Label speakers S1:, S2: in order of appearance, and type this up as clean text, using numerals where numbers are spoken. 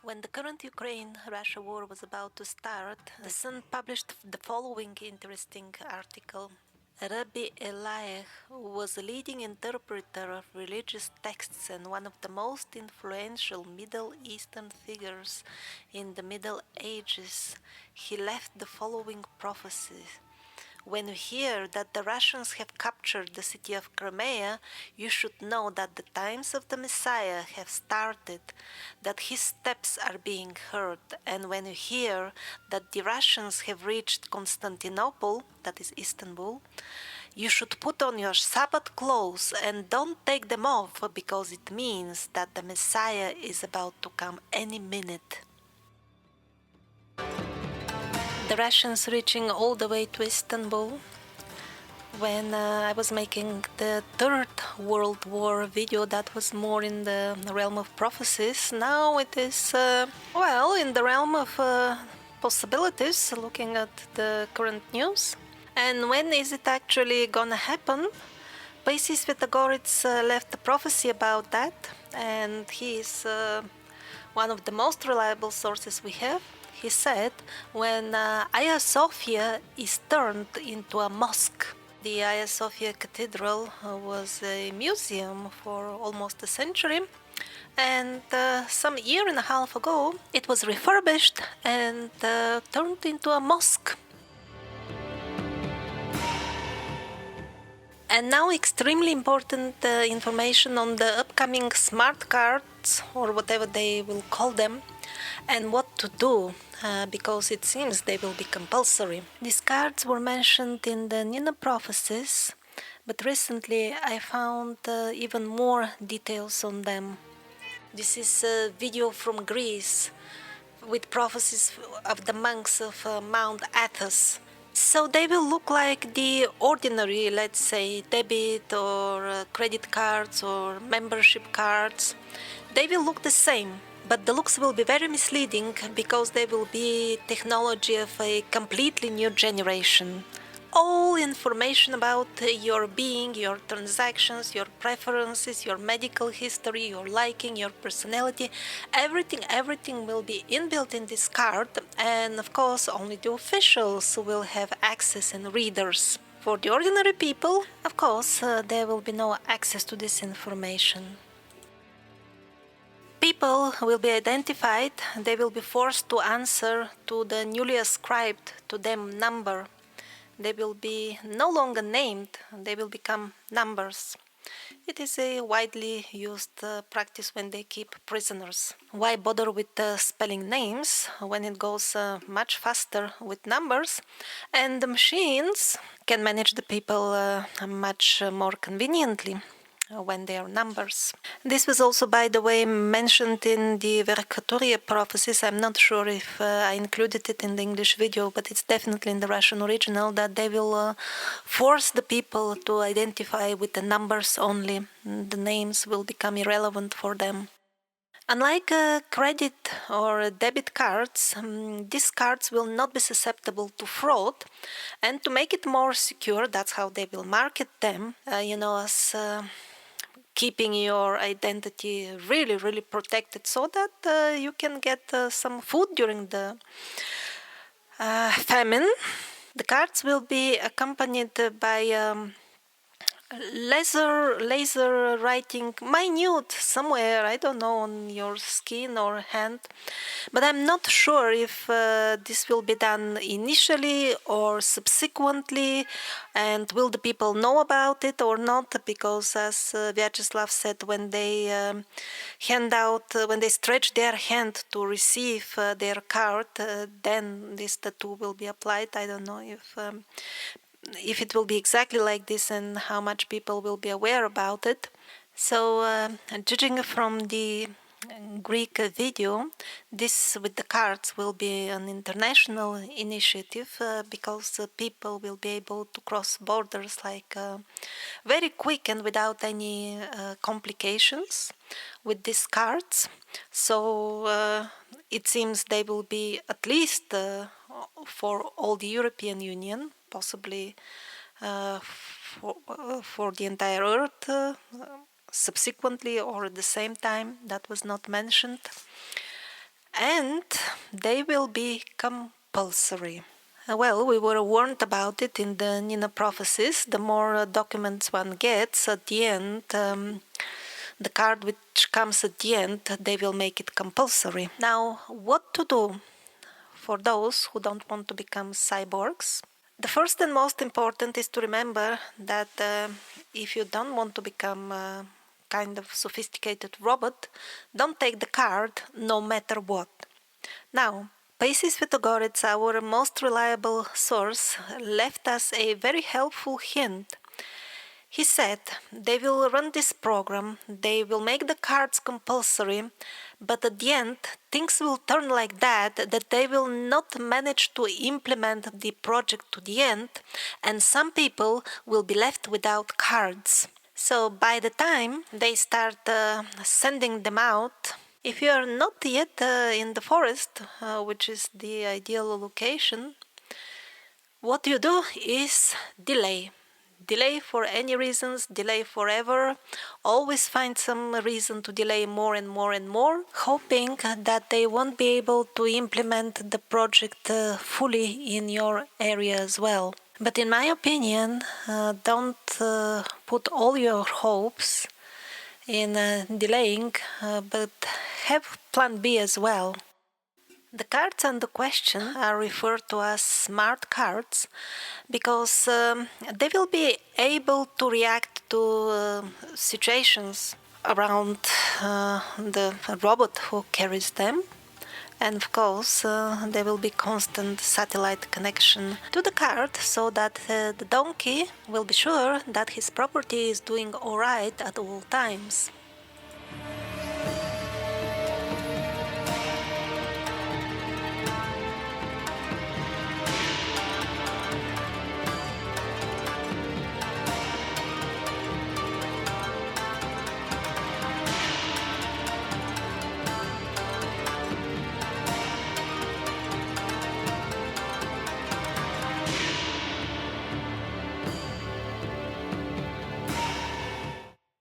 S1: When the current Ukraine-Russia war was about to start, The Sun published the following interesting article. Rabbi Eliah was a leading interpreter of religious texts and one of the most influential Middle Eastern figures in the Middle Ages. He left the following prophecies. When you hear that the Russians have captured the city of Crimea, you should know that the times of the Messiah have started, that his steps are being heard, and when you hear that the Russians have reached Constantinople, that is Istanbul, you should put on your Sabbath clothes and don't take them off because it means that the Messiah is about to come any minute. The Russians reaching all the way to Istanbul. When I was making the Third World War video, that was more in the realm of prophecies. Now it is, in the realm of possibilities, looking at the current news. And when is it actually gonna happen? Paisis Vitagoritz left a prophecy about that, and he is one of the most reliable sources we have. He said, when Hagia Sophia is turned into a mosque. The Hagia Sophia Cathedral was a museum for almost a century, and some year and a half ago it was refurbished and turned into a mosque. And now extremely important information on the upcoming smart cards, or whatever they will call them, and what to do, because it seems they will be compulsory. These cards were mentioned in the Nina prophecies, but recently I found even more details on them. This is a video from Greece with prophecies of the monks of Mount Athos. So they will look like the ordinary, let's say, debit or credit cards or membership cards. They will look the same, but the looks will be very misleading because they will be technology of a completely new generation. All information about your being, your transactions, your preferences, your medical history, your liking, your personality, everything will be inbuilt in this card, and of course only the officials will have access and readers. For the ordinary people, of course, there will be no access to this information. People will be identified, they will be forced to answer to the newly ascribed to them number. They will be no longer named, they will become numbers. It is a widely used practice when they keep prisoners. Why bother with spelling names when it goes much faster with numbers? And the machines can manage the people much more conveniently when they are numbers. This was also, by the way, mentioned in the Verkhoturiye prophecies. I'm not sure if I included it in the English video, but it's definitely in the Russian original, that they will force the people to identify with the numbers only. The names will become irrelevant for them. Unlike credit or debit cards, these cards will not be susceptible to fraud, and to make it more secure, that's how they will market them, as keeping your identity really protected, so that you can get some food during the famine. The cards will be accompanied by laser writing, minute somewhere, I don't know, on your skin or hand, but I'm not sure if this will be done initially or subsequently, and will the people know about it or not, because as Vyacheslav said, when they when they stretch their hand to receive their card, then this tattoo will be applied. I don't know if it will be exactly like this and how much people will be aware about it. So judging from the Greek video, this with the cards will be an international initiative, because people will be able to cross borders like very quick and without any complications with these cards. So it seems they will be at least for all the European Union, possibly for the entire Earth subsequently or at the same time. That was not mentioned. and they will be compulsory. Well, we were warned about it in the Nina Prophecies. The more documents one gets at the end, the card which comes at the end, they will make it compulsory. Now, what to do for those who don't want to become cyborgs? The first and most important is to remember that if you don't want to become a kind of sophisticated robot, don't take the card no matter what. Now, Paisis Vitogoretz, our most reliable source, left us a very helpful hint. He said they will run this program, they will make the cards compulsory, but at the end things will turn like that they will not manage to implement the project to the end, and some people will be left without cards. So by the time they start sending them out, if you are not yet in the forest, which is the ideal location, what you do is delay. Delay for any reasons, delay forever. Always find some reason to delay more and more and more, hoping that they won't be able to implement the project fully in your area as well. But in my opinion, don't put all your hopes in delaying, but have plan B as well. The cards under question are referred to as smart cards because they will be able to react to situations around the robot who carries them. And of course, there will be constant satellite connection to the cart so that the donkey will be sure that his property is doing alright at all times.